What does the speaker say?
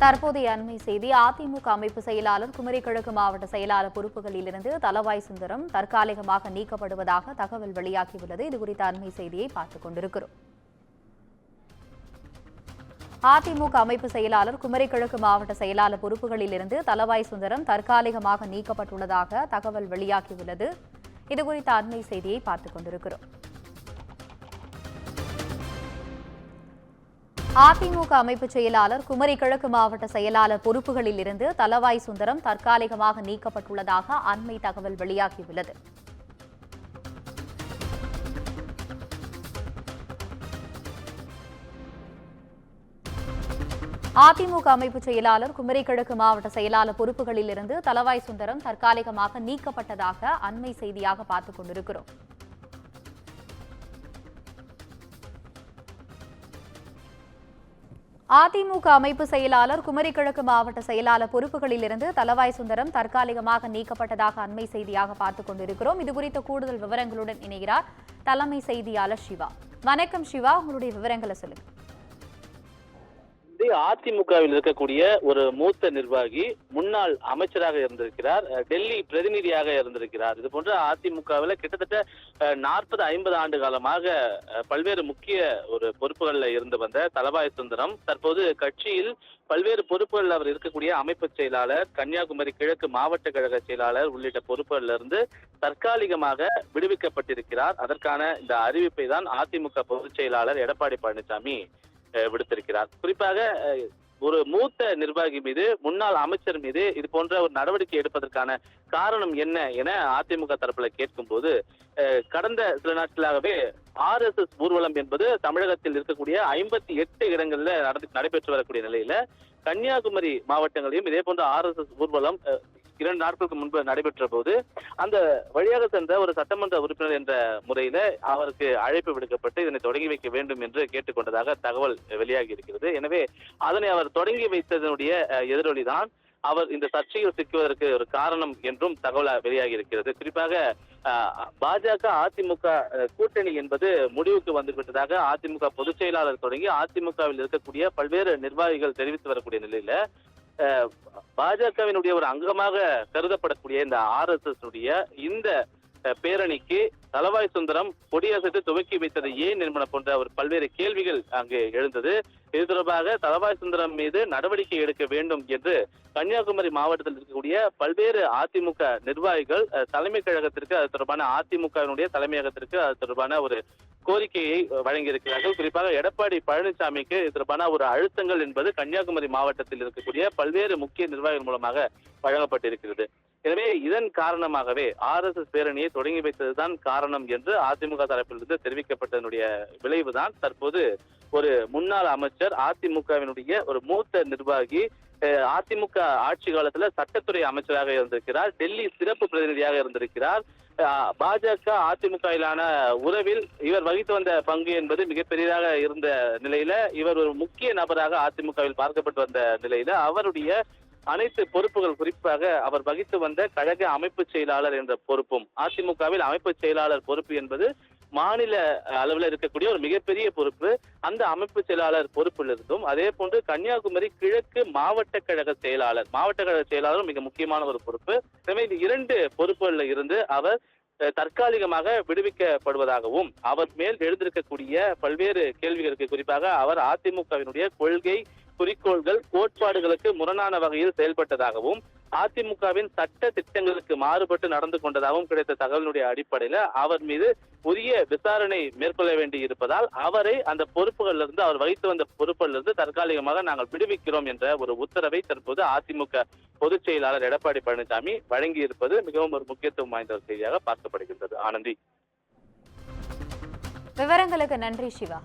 தற்போதைய அண்மை செய்தி. அதிமுக அமைப்பு செயலாளர் குமரி கிழக்கு மாவட்ட செயலாளர் பொறுப்புகளிலிருந்து தளவாய் சுந்தரம் தற்காலிகமாக நீக்கப்படுவதாக தகவல் வெளியாகியுள்ளது. இதுகுறித்த அண்மை செய்தியை பார்த்துக் கொண்டிருக்கிறோம். அதிமுக அமைப்பு செயலாளர் குமரி கிழக்கு மாவட்ட செயலாளர் பொறுப்புகளிலிருந்து தளவாய் சுந்தரம் தற்காலிகமாக நீக்கப்பட்டுள்ளதாக தகவல் வெளியாகியுள்ளது. இதுகுறித்த அண்மை செய்தியை பார்த்துக் கொண்டிருக்கிறோம். அதிமுக அமைப்பு செயலாளர் குமரி கிழக்கு மாவட்ட செயலாளர் பொறுப்புகளில் இருந்து தளவாய் சுந்தரம் தற்காலிகமாக நீக்கப்பட்டுள்ளதாக அண்மை தகவல் வெளியாகியுள்ளது. அதிமுக அமைப்பு செயலாளர் குமரி கிழக்கு மாவட்ட செயலாளர் பொறுப்புகளில் இருந்து தளவாய் சுந்தரம் தற்காலிகமாக நீக்கப்பட்டதாக அண்மை செய்தியாக பார்த்துக் கொண்டிருக்கிறோம். அதிமுக அமைப்பு செயலாளர் குமரி கிழக்கு மாவட்ட செயலாளர் பொறுப்புகளிலிருந்து தளவாய் சுந்தரம் தற்காலிகமாக நீக்கப்பட்டதாக அண்மை செய்தியாக பார்த்துக் கொண்டிருக்கிறோம். இதுகுறித்த கூடுதல் விவரங்களுடன் இணைகிறார் தலைமை செய்தியாளர் சிவா. வணக்கம் சிவா, உங்களுடைய விவரங்களை சொல்லுங்க. அதிமுகவில் இருக்கக்கூடிய ஒரு மூத்த நிர்வாகி, முன்னாள் அமைச்சராக இருந்திருக்கிறார், டெல்லி பிரதிநிதியாக இருந்திருக்கிறார். இது போன்ற அதிமுகவில் கிட்டத்தட்ட 40-50 ஆண்டு காலமாக பல்வேறு முக்கிய ஒரு பொறுப்புகளில் இருந்து வந்த தளவாய் சுந்தரம் தற்போது கட்சியில் பல்வேறு பொறுப்புகளில் அவர் இருக்கக்கூடிய அமைப்பு செயலாளர், கன்னியாகுமரி கிழக்கு மாவட்ட கழக செயலாளர் உள்ளிட்ட பொறுப்புகளில் இருந்து தற்காலிகமாக விடுவிக்கப்பட்டிருக்கிறார். அதற்கான இந்த அறிவிப்பை தான் அதிமுக பொதுச் செயலாளர் எடப்பாடி பழனிசாமி விடுத்திருக்கிறார். குறிப்பாக ஒரு மூத்த நிர்வாகி மீது, முன்னாள் அமைச்சர் மீது இது போன்ற ஒரு நடவடிக்கை எடுப்பதற்கான காரணம் என்ன என அதிமுக தரப்புல கேட்கும் போது, கடந்த சில நாட்களாகவே RSS ஊர்வலம் என்பது தமிழகத்தில் இருக்கக்கூடிய 58 இடங்கள்ல நடைபெற்று வரக்கூடிய நிலையில கன்னியாகுமரி மாவட்டங்களையும் இதே போன்ற RSS ஊர்வலம் 2 நாட்களுக்கு முன்பு நடைபெற்ற போது அந்த வழியாக சென்ற ஒரு சட்டமன்ற உறுப்பினர் என்ற முறையில அவருக்கு அழைப்பு விடுக்கப்பட்டு இதனை தொடங்கி வைக்க வேண்டும் என்று கேட்டுக்கொண்டதாக தகவல் வெளியாகி இருக்கிறது. எனவே அதனை அவர் தொடங்கி வைத்ததனுடைய எதிரொலிதான் அவர் இந்த சர்ச்சையில் சிக்குவதற்கு ஒரு காரணம் என்றும் தகவல் வெளியாகி இருக்கிறது. குறிப்பாக பாஜக அதிமுக கூட்டணி என்பது முடிவுக்கு வந்துவிட்டதாக அதிமுக பொதுச் செயலாளர் தொடங்கி அதிமுகவில் இருக்கக்கூடிய பல்வேறு நிர்வாகிகள் தெரிவித்து வரக்கூடிய நிலையில பாஜகவினுடைய ஒரு அங்கமாக கருதப்படக்கூடிய இந்த RSS இந்த பேரணிக்கு தளவாய் சுந்தரம் கொடியசைத்து துவக்கி வைத்தது ஏன் என்பன போன்ற ஒரு பல்வேறு கேள்விகள் அங்கு எழுந்தது. இது தொடர்பாக தளவாய் சுந்தரம் மீது நடவடிக்கை எடுக்க வேண்டும் என்று கன்னியாகுமரி மாவட்டத்தில் இருக்கக்கூடிய பல்வேறு அதிமுக நிர்வாகிகள் தலைமை கழகத்திற்கு, அது தொடர்பான அதிமுகவினுடைய தலைமையகத்திற்கு அது தொடர்பான ஒரு கோரிக்கையை வழங்கியிருக்கிறார்கள். குறிப்பாக எடப்பாடி பழனிசாமிக்கு இது தொடர்பான ஒரு அழுத்தங்கள் என்பது கன்னியாகுமரி மாவட்டத்தில் இருக்கக்கூடிய பல்வேறு முக்கிய நிர்வாகிகள் மூலமாக வழங்கப்பட்டிருக்கிறது. எனவே இதன் காரணமாகவே RSS பேரணியை தொடங்கி வைத்ததுதான் காரணம் என்று அதிமுக தரப்பிலிருந்து தெரிவிக்கப்பட்டதனுடைய விளைவுதான் தற்போது ஒரு முன்னாள் அமைச்சர், அதிமுகவினுடைய ஒரு மூத்த நிர்வாகி, அதிமுக ஆட்சி காலத்துல சட்டத்துறை அமைச்சராக இருந்திருக்கிறார், டெல்லி சிறப்பு பிரதிநிதியாக இருந்திருக்கிறார். பாஜக அதிமுகவிலான உறவில் இவர் வகித்து வந்த பங்கு என்பது மிகப்பெரியதாக இருந்த நிலையில, இவர் ஒரு முக்கிய நபராக அதிமுகவில் பார்க்கப்பட்டு வந்த நிலையில அவருடைய அனைத்து பொறுப்புகள், குறிப்பாக அவர் வகித்து வந்த கழக அமைப்பு செயலாளர் என்ற பொறுப்பும், அதிமுகவில் அமைப்பு செயலாளர் பொறுப்பு என்பது மாநில அளவில் இருக்கக்கூடிய ஒரு மிகப்பெரிய பொறுப்பு, அந்த அமைப்பு செயலாளர் பொறுப்பிலிருந்தும் அதே போன்று கன்னியாகுமரி கிழக்கு மாவட்ட கழக செயலாளரும் மிக முக்கியமான ஒரு பொறுப்பு. எனவே இந்த 2 பொறுப்புகளில் இருந்து அவர் தற்காலிகமாக விடுவிக்கப்படுவதாகவும், அவர் மேல் எழுந்திருக்கக்கூடிய பல்வேறு கேள்விகளுக்கு, குறிப்பாக அவர் அதிமுகவினுடைய கொள்கை, குறிக்கோள்கள், கோட்பாடுகளுக்கு முரணான வகையில் செயல்பட்டதாகவும், அதிமுகவின் சட்ட திட்டங்களுக்கு மாறுபட்டு நடந்து கொண்டதாகவும் கிடைத்த தகவலினுடைய அடிப்படையில அவர் மீது உரிய விசாரணை மேற்கொள்ள வேண்டி இருப்பதால் அவரை அந்த பொறுப்புகளிலிருந்து, அவர் வகித்து வந்த பொறுப்புகளிலிருந்து தற்காலிகமாக நாங்கள் விடுவிக்கிறோம் என்ற ஒரு உத்தரவை தற்போது அதிமுக பொதுச் செயலாளர் எடப்பாடி பழனிசாமி வழங்கி இருப்பது மிகவும் ஒரு முக்கியத்துவம் வாய்ந்த ஒரு செய்தியாக பார்க்கப்படுகின்றது. ஆனந்தி, விவரங்களுக்கு நன்றி சிவா.